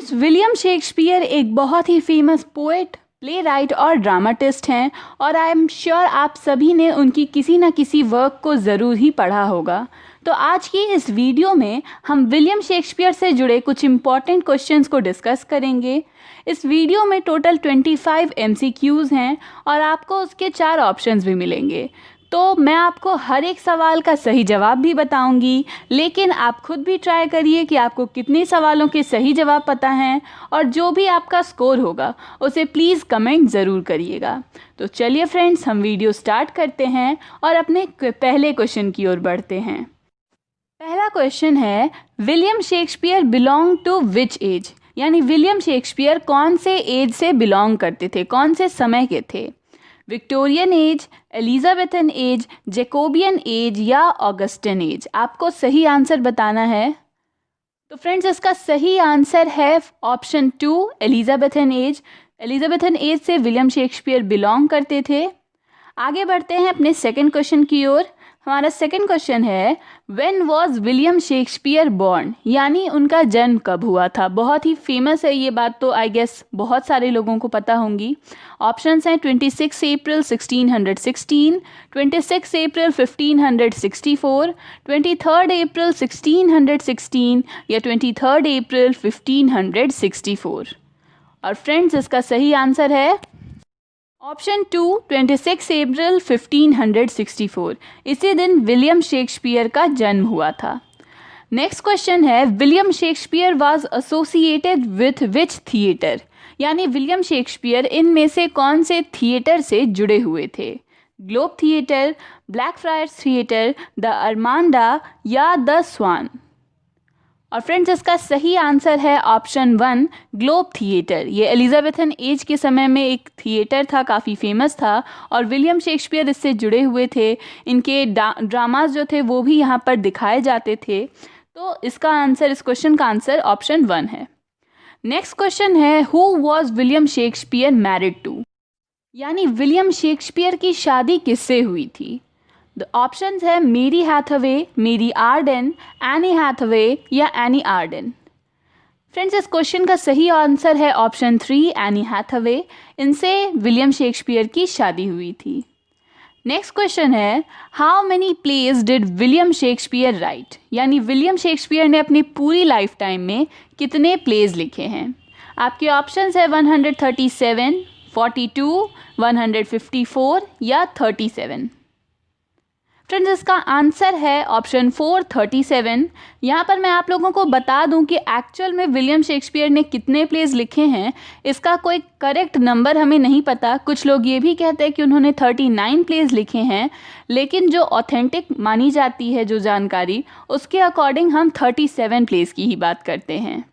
Friends, William Shakespeare एक बहुत ही फेमस पोएट, प्ले राइट और ड्रामाटिस्ट हैं और आई एम श्योर आप सभी ने उनकी किसी न किसी वर्क को ज़रूर ही पढ़ा होगा। तो आज की इस वीडियो में हम विलियम शेक्सपियर से जुड़े कुछ इम्पॉर्टेंट क्वेश्चंस को डिस्कस करेंगे। इस वीडियो में टोटल 25 MCQs हैं और आपको उसके 4 ऑप्शंस भी मिलेंगे। तो मैं आपको हर एक सवाल का सही जवाब भी बताऊंगी, लेकिन आप खुद भी ट्राई करिए कि आपको कितने सवालों के सही जवाब पता हैं और जो भी आपका स्कोर होगा उसे प्लीज़ कमेंट ज़रूर करिएगा। तो चलिए फ्रेंड्स, हम वीडियो स्टार्ट करते हैं और अपने पहले क्वेश्चन की ओर बढ़ते हैं। पहला क्वेश्चन है, William Shakespeare belong to which age, यानी विलियम शेक्सपियर कौन से एज से बिलोंग करते थे, कौन से समय के थे? Victorian age, Elizabethan age, Jacobian as या ऑगस्टिन एज? आपको सही आंसर बताना है। तो फ्रेंड्स, इसका सही आंसर है option 2, Elizabethan age. Elizabethan age से विलियम शेक्सपियर बिलोंग करते थे। आगे बढ़ते हैं अपने सेकंड क्वेश्चन की ओर। हमारा सेकंड क्वेश्चन है, when was William Shakespeare born, यानी उनका जन्म कब हुआ था? बहुत ही फेमस है ये बात, तो आई गेस बहुत सारे लोगों को पता होंगी। ऑप्शंस हैं 26 अप्रैल 1616, 26 अप्रैल 1564, 23 अप्रैल 1616 या 23 अप्रैल 1564। और फ्रेंड्स, इसका सही आंसर है ऑप्शन 2, 26 अप्रैल 1564। इसी दिन विलियम शेक्सपियर का जन्म हुआ था। नेक्स्ट क्वेश्चन है, William Shakespeare was associated with which theatre, यानी विलियम शेक्सपियर इनमें से कौन से थिएटर से जुड़े हुए थे? ग्लोब थिएटर, ब्लैकफ्रायर्स थिएटर, द अरमांडा या द स्वान? और फ्रेंड्स, इसका सही आंसर है ऑप्शन 1, ग्लोब थिएटर। ये एलिजाबेथन एज के समय में एक थिएटर था, काफ़ी फेमस था और विलियम शेक्सपियर इससे जुड़े हुए थे। इनके ड्रामाज जो थे वो भी यहाँ पर दिखाए जाते थे। तो इसका आंसर, इस क्वेश्चन का आंसर ऑप्शन 1 है। नेक्स्ट क्वेश्चन है, who was William Shakespeare married to, यानी विलियम शेक्सपियर की शादी किससे हुई थी? द ऑप्शंस है Mary Hathaway, Mary Arden, Anne Hathaway या एनी आर्डन। फ्रेंड्स, इस क्वेश्चन का सही आंसर है ऑप्शन 3, एनी हैथवे। इनसे विलियम शेक्सपियर की शादी हुई थी। नेक्स्ट क्वेश्चन है, how many plays did William Shakespeare write, यानी विलियम शेक्सपियर ने अपनी पूरी लाइफ टाइम में कितने प्लेज लिखे हैं? आपके ऑप्शंस है 137, 42, 154 या 37। फ्रेंड्स, इसका आंसर है ऑप्शन 4, 37। यहाँ पर मैं आप लोगों को बता दूं कि एक्चुअल में विलियम शेक्सपियर ने कितने प्लेज लिखे हैं, इसका कोई करेक्ट नंबर हमें नहीं पता। कुछ लोग ये भी कहते हैं कि उन्होंने 39 प्लेज लिखे हैं, लेकिन जो ऑथेंटिक मानी जाती है जो जानकारी, उसके अकॉर्डिंग हम 37 प्लेज की ही बात करते हैं।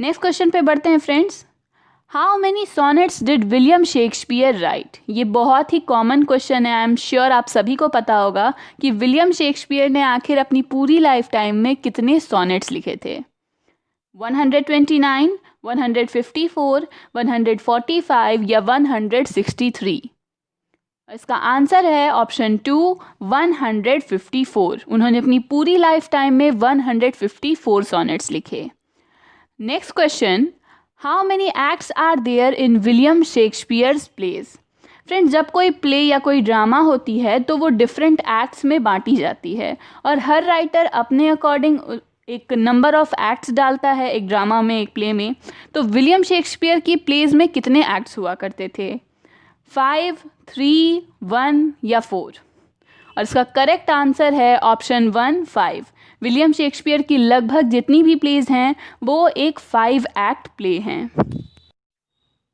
नेक्स्ट क्वेश्चन पे बढ़ते हैं friends. How many sonnets did William Shakespeare right? ये बहुत ही कॉमन क्वेश्चन है। आई एम श्योर आप सभी को पता होगा कि विलियम शेक्सपियर ने आखिर अपनी पूरी लाइफ टाइम में कितने सॉनेट्स लिखे थे? 129, 154, 145 या 163? इसका आंसर है ऑप्शन 2, 154। उन्होंने अपनी पूरी लाइफ टाइम में 154 सॉनेट्स लिखे। Next question, how many acts are there in William Shakespeare's plays? Friends, जब कोई प्ले या कोई ड्रामा होती है तो वो डिफरेंट एक्ट्स में बांटी जाती है और हर राइटर अपने अकॉर्डिंग एक नंबर ऑफ एक्ट्स डालता है एक ड्रामा में, एक प्ले में। तो विलियम शेक्सपियर की प्लेज में कितने एक्ट्स हुआ करते थे? 5, 3, 1 या 4? और इसका करेक्ट आंसर है ऑप्शन 1, 5। विलियम शेक्सपियर की लगभग जितनी भी प्लेज हैं वो एक 5 एक्ट प्ले हैं।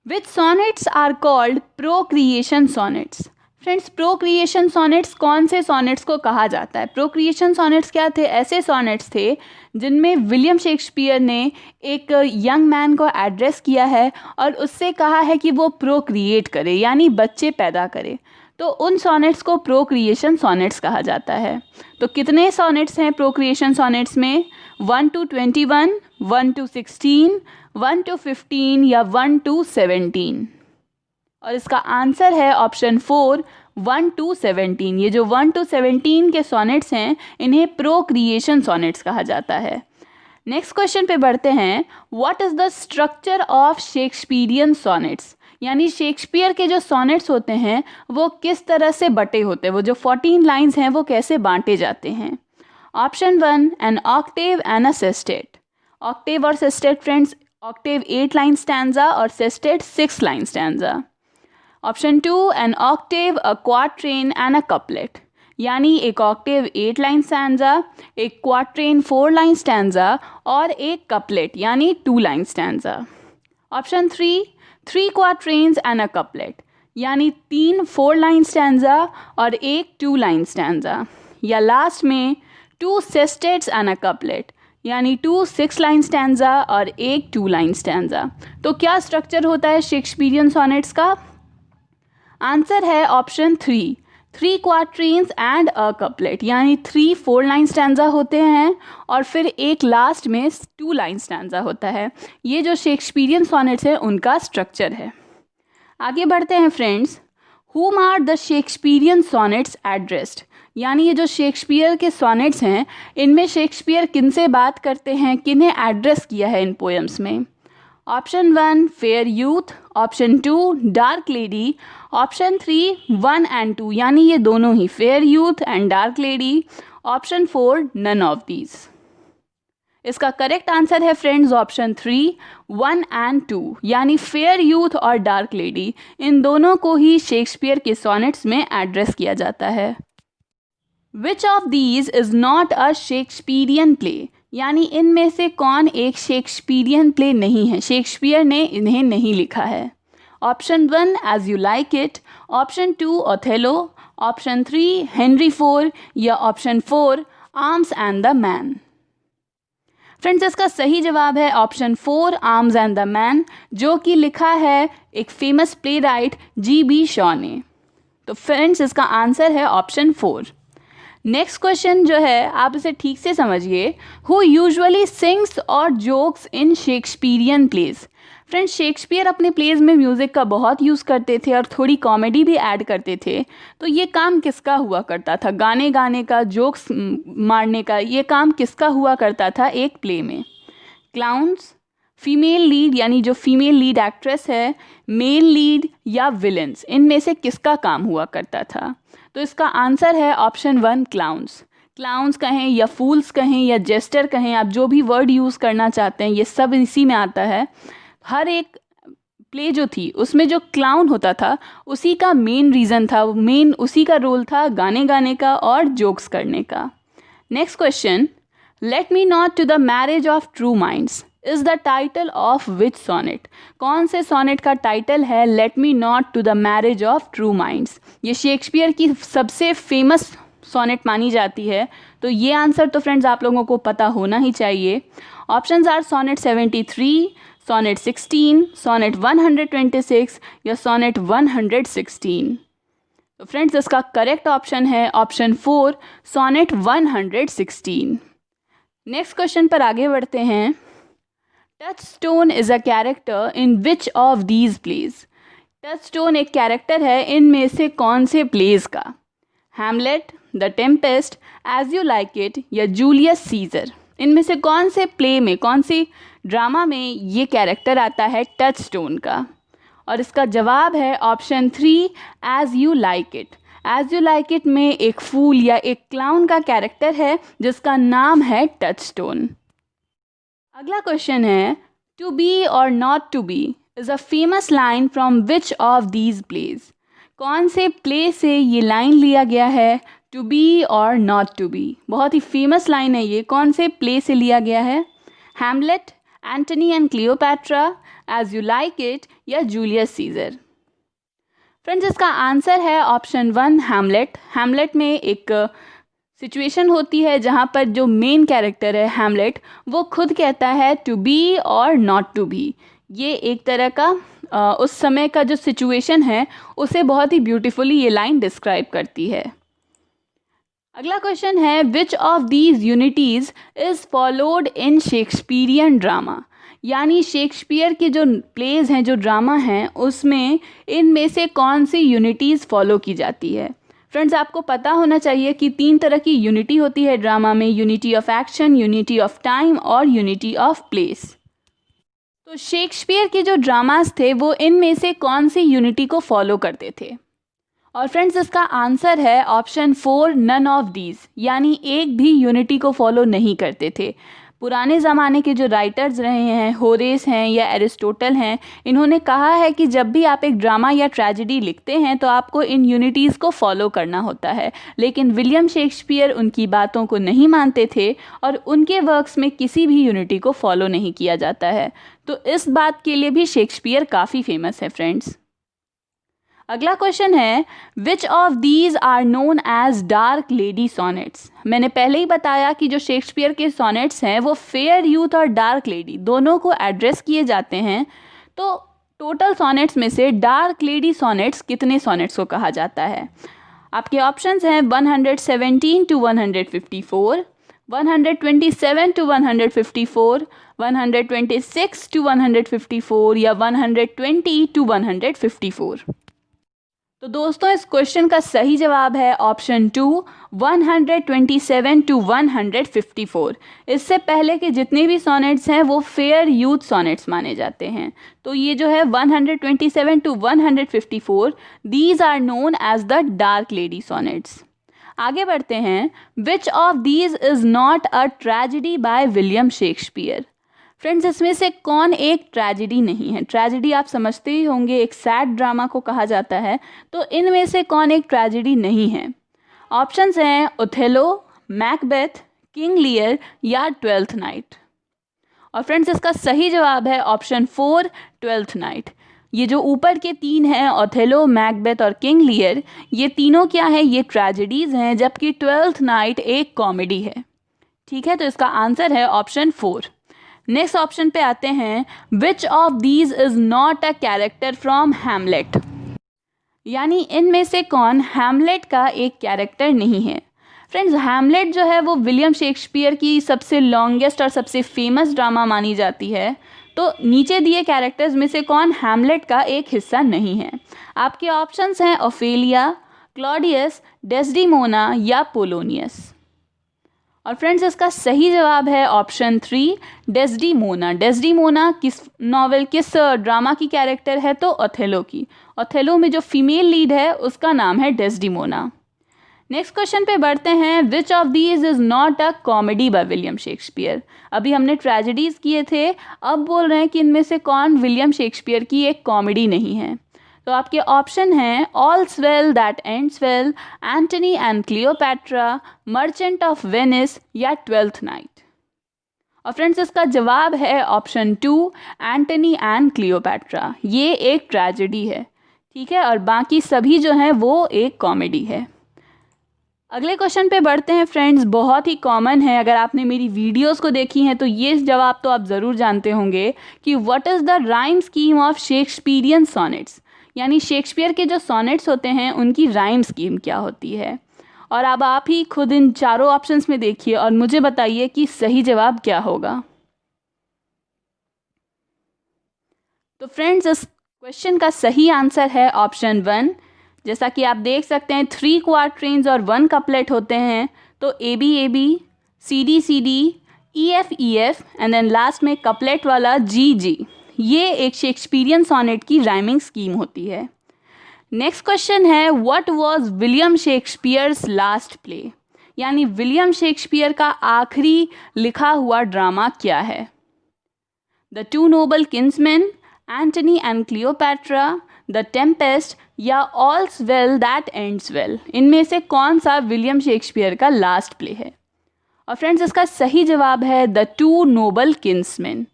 Which sonnets are called procreation sonnets? Friends, procreation sonnets कौन से सॉनेट्स को कहा जाता है? प्रोक्रिएशन सॉनेट्स क्या थे? ऐसे सॉनेट्स थे जिनमें विलियम शेक्सपियर ने एक यंग मैन को एड्रेस किया है और उससे कहा है कि वो प्रोक्रिएट करे, यानी बच्चे पैदा करे। तो उन सॉनेट्स को प्रोक्रिएशन सॉनेट्स कहा जाता है। तो कितने सॉनेट्स हैं प्रोक्रिएशन सॉनेट्स में? 1 to 21, 1 to 16, 1 to 15 या 1 to 17? और इसका आंसर है ऑप्शन 4, 1 to 17। ये जो 1 to 17 के सॉनेट्स हैं इन्हें प्रोक्रिएशन सॉनेट्स कहा जाता है। नेक्स्ट क्वेश्चन पे बढ़ते हैं. What is the structure of Shakespearean sonnets? यानी शेक्सपियर के जो सॉनेट्स होते हैं वो किस तरह से बटे होते हैं, वो जो 14 लाइन्स हैं वो कैसे बांटे जाते हैं. Option 1, an octave and a sestet. Octave और sestet friends, octave 8 line stanza और sestet 6 line stanza. Option 2, an octave, a quatrain and a couplet. यानी एक ऑक्टेव 8 लाइन स्टैंजा, एक क्वार्ट्रेन 4 लाइन स्टैंजा और एक कपलेट यानी 2 line stanza. Option 3, 3 quatrains and a couplet. यानी 3 4 line stanza और एक 2 लाइन स्टैंजा. या लास्ट में 2 सेस्टेट्स एंड अ कपलेट, यानी 2 6 लाइन स्टैंजा और एक 2 लाइन स्टैंजा. तो क्या स्ट्रक्चर होता है शेक्सपियरियन सॉनेट्स का? आंसर है option 3, 3 quatrains and a couplet. यानी 3 4 लाइन स्टैंजा होते हैं और फिर एक लास्ट में 2 लाइन स्टैंजा होता है. ये जो शेक्सपियरियन सॉनेट्स है उनका स्ट्रक्चर है. आगे बढ़ते हैं friends. Whom are the Shakespearean sonnets addressed? यानी ये जो शेक्सपियर के सॉनेट्स हैं इनमें शेक्सपियर किनसे बात करते हैं, किन्हें एड्रेस किया है इन पोएम्स में. Option 1, fair youth. Option 2, dark lady. Option 3, 1 and 2. यानी ये दोनों ही, fair youth and dark lady. Option 4, none of these. इसका करेक्ट आंसर है फ्रेंड्स ऑप्शन 3, 1 and 2. यानी फेयर यूथ और डार्क लेडी इन दोनों को ही शेक्सपियर के सॉनेट्स में एड्रेस किया जाता है. Which of these is not a Shakespearean play? यानी इनमें से कौन एक शेक्सपियरियन प्ले नहीं है, शेक्सपियर ने इन्हें नहीं लिखा है. Option 1, As You Like It. Option 2, Othello. Option 3, Henry IV. या option 4, Arms and the Man. Friends इसका सही जवाब है option 4, Arms and the Man, जो कि लिखा है एक famous playwright GB Shaw ने. तो फ्रेंड्स इसका आंसर है ऑप्शन 4. नेक्स्ट क्वेश्चन जो है आप इसे ठीक से समझिए. हु यूजुअली सिंग्स और jokes in Shakespearean plays? Friends Shakespeare अपने प्लेज में म्यूज़िक का बहुत यूज़ करते थे और थोड़ी कॉमेडी भी ऐड करते थे. तो ये काम किसका हुआ करता था? गाने गाने का, जोक्स मारने का, ये काम किसका हुआ करता था एक प्ले में? क्लाउन्स, फीमेल लीड यानी जो फीमेल लीड एक्ट्रेस है, मेल लीड या विलेंस, इनमें से किसका काम हुआ करता था? तो इसका आंसर है ऑप्शन 1, क्लाउन्स. क्लाउन्स कहें या फूल्स कहें या जेस्टर कहें, आप जो भी वर्ड यूज़ करना चाहते हैं ये सब इसी में आता है. हर एक प्ले जो थी उसमें जो क्लाउन होता था उसी का मेन रीज़न था, मेन उसी का रोल था गाने गाने का और जोक्स करने का. Next question. Let me not to the marriage of true minds is the title of which sonnet? कौन से सॉनेट का टाइटल है let me not to the marriage of true minds? ये शेक्सपियर की सबसे फेमस सॉनेट मानी जाती है. तो ये आंसर तो फ्रेंड्स आप लोगों को पता होना ही चाहिए. Options are sonnet 73, sonnet 16, sonnet 126 या सोनेट 116. तो फ्रेंड्स इसका करेक्ट ऑप्शन है ऑप्शन 4, सोनेट 116. नेक्स्ट क्वेश्चन पर आगे बढ़ते हैं. Touchstone is a character in which of these plays? Touchstone एक कैरेक्टर है इनमें से कौन से प्लेज का? Hamlet, The Tempest, As You Like It या जूलियस सीजर. इनमें से कौन से प्ले में, कौन सी ड्रामा में ये कैरेक्टर आता है टचस्टोन का? और इसका जवाब है option 3, As You Like It. As You Like It में एक फूल या एक क्लाउन का कैरेक्टर है जिसका नाम है टचस्टोन. अगला क्वेश्चन है. टू बी और not to be is a famous line from which of these plays? कौन से प्ले से ये लाइन लिया गया है टू बी और नॉट टू बी? बहुत ही फेमस लाइन है ये. कौन से प्ले से लिया गया है? Hamlet, Antony and Cleopatra, As You Like It या जूलियस सीजर. फ्रेंड्स इसका आंसर है ऑप्शन 1, हैमलेट. हैमलेट में एक सिचुएशन होती है जहाँ पर जो मेन कैरेक्टर है हैमलेट वो खुद कहता है टू बी और नॉट टू बी. ये एक तरह का उस समय का जो सिचुएशन है उसे बहुत ही ब्यूटीफुली ये लाइन डिस्क्राइब करती है. अगला क्वेश्चन है. Which of these unities is followed in Shakespearean drama? यानी शेक्सपियर के जो प्लेज हैं, जो ड्रामा हैं, उसमें इनमें से कौन सी यूनिटीज़ फॉलो की जाती है? फ्रेंड्स, आपको पता होना चाहिए कि 3 तरह की यूनिटी होती है ड्रामा में, unity of action, unity of time और यूनिटी ऑफ प्लेस। तो शेक्सपियर के जो ड्रामास थे वो इनमें से कौन सी यूनिटी को फॉलो करते थे? और फ्रेंड्स, इसका आंसर है ऑप्शन 4, नन ऑफ दीज, यानी एक भी यूनिटी को फॉलो नहीं करते थे। पुराने ज़माने के जो राइटर्स रहे हैं, होरेस हैं या एरिस्टोटल हैं, इन्होंने कहा है कि जब भी आप एक ड्रामा या ट्रेजेडी लिखते हैं तो आपको इन यूनिटीज़ को फॉलो करना होता है। लेकिन विलियम शेक्सपियर उनकी बातों को नहीं मानते थे और उनके वर्क्स में किसी भी यूनिटी को फॉलो नहीं किया जाता है। तो इस बात के लिए भी शेक्सपियर काफ़ी फेमस है फ्रेंड्स। अगला क्वेश्चन है, which of these are known as dark lady sonnets. मैंने पहले ही बताया कि जो शेक्सपियर के सोनेट्स हैं वो फेयर यूथ और डार्क लेडी दोनों को एड्रेस किए जाते हैं। तो टोटल सोनेट्स में से डार्क लेडी सोनेट्स कितने सोनेट्स को कहा जाता है? आपके ऑप्शंस हैं 117 to 154, 127 to 154, 126 to 154 या 120 to 154। तो दोस्तों, इस क्वेश्चन का सही जवाब है ऑप्शन 2, 127 to 154। इससे पहले के जितने भी सोनेट्स हैं वो फेयर यूथ सोनेट्स माने जाते हैं। तो ये जो है 127 to 154, these are known as the dark lady sonnets. आगे बढ़ते हैं, which of these is not a tragedy by William Shakespeare. Friends, इसमें से कौन एक ट्रेजेडी नहीं है? ट्रेजेडी आप समझते ही होंगे, एक सैड ड्रामा को कहा जाता है। तो इनमें से कौन एक ट्रेजेडी नहीं है? ऑप्शंस हैं ओथेलो, मैकबेथ, किंग लियर या ट्वेल्थ नाइट। और फ्रेंड्स, इसका सही जवाब है ऑप्शन 4, ट्वेल्थ नाइट। ये जो ऊपर के 3 हैं, ओथेलो, मैकबेथ और किंग लियर, ये तीनों क्या है? ये ट्रेजेडीज़ हैं, जबकि ट्वेल्थ नाइट एक कॉमेडी है। ठीक है, तो इसका आंसर है ऑप्शन 4। नेक्स्ट ऑप्शन पे आते हैं, which of these is not a character from Hamlet. यानी इनमें से कौन हैमलेट का एक कैरेक्टर नहीं है? फ्रेंड्स, हैमलेट जो है वो विलियम शेक्सपियर की सबसे लॉन्गेस्ट और सबसे फेमस ड्रामा मानी जाती है। तो नीचे दिए कैरेक्टर्स में से कौन हैमलेट का एक हिस्सा नहीं है? आपके ऑप्शंस हैं ओफेलिया, क्लॉडियस, डेस्डीमोना या पोलोनियस। और फ्रेंड्स, इसका सही जवाब है ऑप्शन 3, डेस्डीमोना। डेस्डीमोना किस नॉवेल, किस ड्रामा की कैरेक्टर है? तो ओथेलो की। ओथेलो में जो फीमेल लीड है उसका नाम है डेस्डीमोना। नेक्स्ट क्वेश्चन पे बढ़ते हैं, which of these is not a comedy bye William Shakespeare. अभी हमने ट्रेजेडीज़ किए थे, अब बोल रहे हैं कि इनमें से कौन विलियम शेक्सपियर की एक कॉमेडी नहीं है। तो आपके ऑप्शन हैं all's well that ends well, Antony and Cleopatra, Merchant of Venice या ट्वेल्थ नाइट। और फ्रेंड्स, इसका जवाब है ऑप्शन 2, एंटनी एंड क्लियोपैट्रा। ये एक ट्रेजेडी है, ठीक है, और बाकी सभी जो हैं वो एक कॉमेडी है। अगले क्वेश्चन पे बढ़ते हैं फ्रेंड्स, बहुत ही कॉमन है, अगर आपने मेरी वीडियोस को देखी हैं तो ये जवाब तो आप ज़रूर जानते होंगे कि what is the rhyme scheme of Shakespearean sonnets. यानी शेक्सपियर के जो सोनेट्स होते हैं उनकी राइम स्कीम क्या होती है। और अब आप ही खुद इन चारों ऑप्शंस में देखिए और मुझे बताइए कि सही जवाब क्या होगा। तो फ्रेंड्स, इस क्वेश्चन का सही आंसर है ऑप्शन 1। जैसा कि आप देख सकते हैं 3 क्वार्ट्रेन्स और 1 कपलेट होते हैं। तो AB CD CD, EF EF and then last में कपलेट वाला GG। ये एक शेक्सपियरियन सोनेट की राइमिंग स्कीम होती है। नेक्स्ट क्वेश्चन है, what was William Shakespeare's last play. यानी विलियम शेक्सपियर का आखिरी लिखा हुआ ड्रामा क्या है? The two noble kinsmen, Antony and Cleopatra, the tempest या all's well that ends well. इनमें से कौन सा विलियम शेक्सपियर का लास्ट प्ले है? और फ्रेंड्स, इसका सही जवाब है द टू नोबल किन्समैन।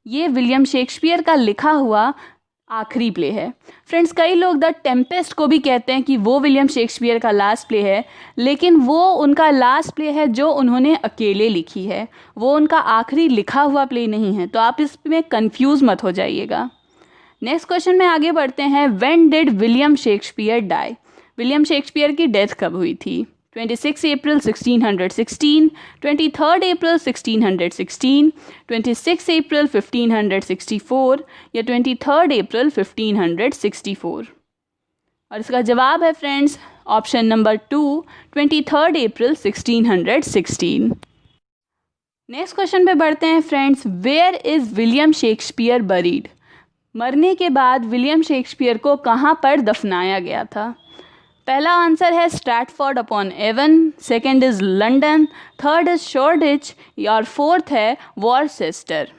ये विलियम शेक्सपियर का लिखा हुआ आखिरी प्ले है। फ्रेंड्स, कई लोग द टेम्पेस्ट को भी कहते हैं कि वो विलियम शेक्सपियर का लास्ट प्ले है, लेकिन वो उनका लास्ट प्ले है जो उन्होंने अकेले लिखी है, वो उनका आखिरी लिखा हुआ प्ले नहीं है। तो आप इसमें कंफ्यूज मत हो जाइएगा। नेक्स्ट क्वेश्चन में आगे बढ़ते हैं, when did William Shakespeare die. William Shakespeare की डेथ कब हुई थी? 26 अप्रैल 1616, 23 अप्रैल 1616, 26 अप्रैल 1564 या 23 अप्रैल 1564। और इसका जवाब है friends option number 2, 23 April 1616। Next question पे बढ़ते हैं friends. Where is William Shakespeare buried? मरने के बाद विलियम शेक्सपियर को कहाँ पर दफनाया गया था? पहला आंसर है Stratford upon Avon, second is London, third is Shoreditch और फोर्थ है वॉरचेस्टर।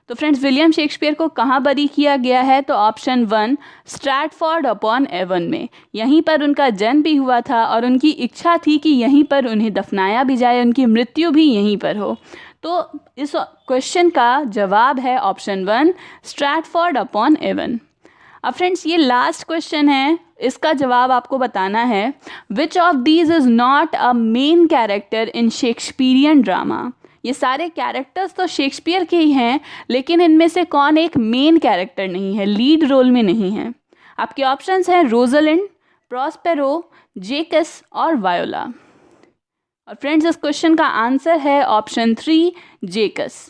तो फ्रेंड्स विलियम शेक्सपियर को कहाँ बरी किया गया है? तो ऑप्शन 1 स्ट्रैटफोर्ड अपॉन एवन में। यहीं पर उनका जन्म भी हुआ था और उनकी इच्छा थी कि यहीं पर उन्हें दफनाया भी जाए, उनकी मृत्यु भी यहीं पर हो। तो इस क्वेश्चन का जवाब है ऑप्शन 1 स्ट्रैटफोर्ड अपॉन एवन। अब फ्रेंड्स ये लास्ट क्वेश्चन है, इसका जवाब आपको बताना है। Which of these is not a main character in Shakespearean drama? ये सारे कैरेक्टर्स तो शेक्सपियर के ही हैं, लेकिन इनमें से कौन एक मेन कैरेक्टर नहीं है, लीड रोल में नहीं है? आपके ऑप्शंस हैं रोज़लिंड, प्रॉस्पेरो, जेकस और वायोला। और फ्रेंड्स इस क्वेश्चन का आंसर है ऑप्शन 3 जेकस।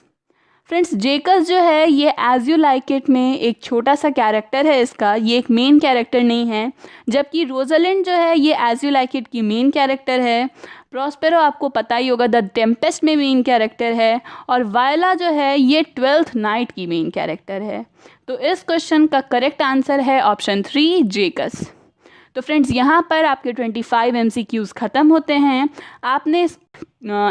फ्रेंड्स जेकस जो है ये एज यू लाइक इट में एक छोटा सा कैरेक्टर है इसका, ये एक मेन कैरेक्टर नहीं है। जबकि रोज़लिंड जो है ये एज यू लाइक इट की मेन कैरेक्टर है। प्रॉस्पेरो आपको पता ही होगा द टेम्पेस्ट में मेन कैरेक्टर है। और वायोला जो है ये 12th नाइट की मेन कैरेक्टर है। तो इस क्वेश्चन का करेक्ट आंसर है ऑप्शन 3 जेकस। तो फ्रेंड्स यहाँ पर आपके 25 MCQs ख़त्म होते हैं। आपने इस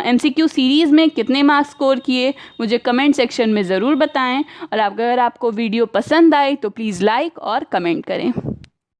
MCQ सीरीज़ में कितने मार्क्स स्कोर किए मुझे कमेंट सेक्शन में ज़रूर बताएं। और अगर आपको वीडियो पसंद आए तो प्लीज़ लाइक और कमेंट करें।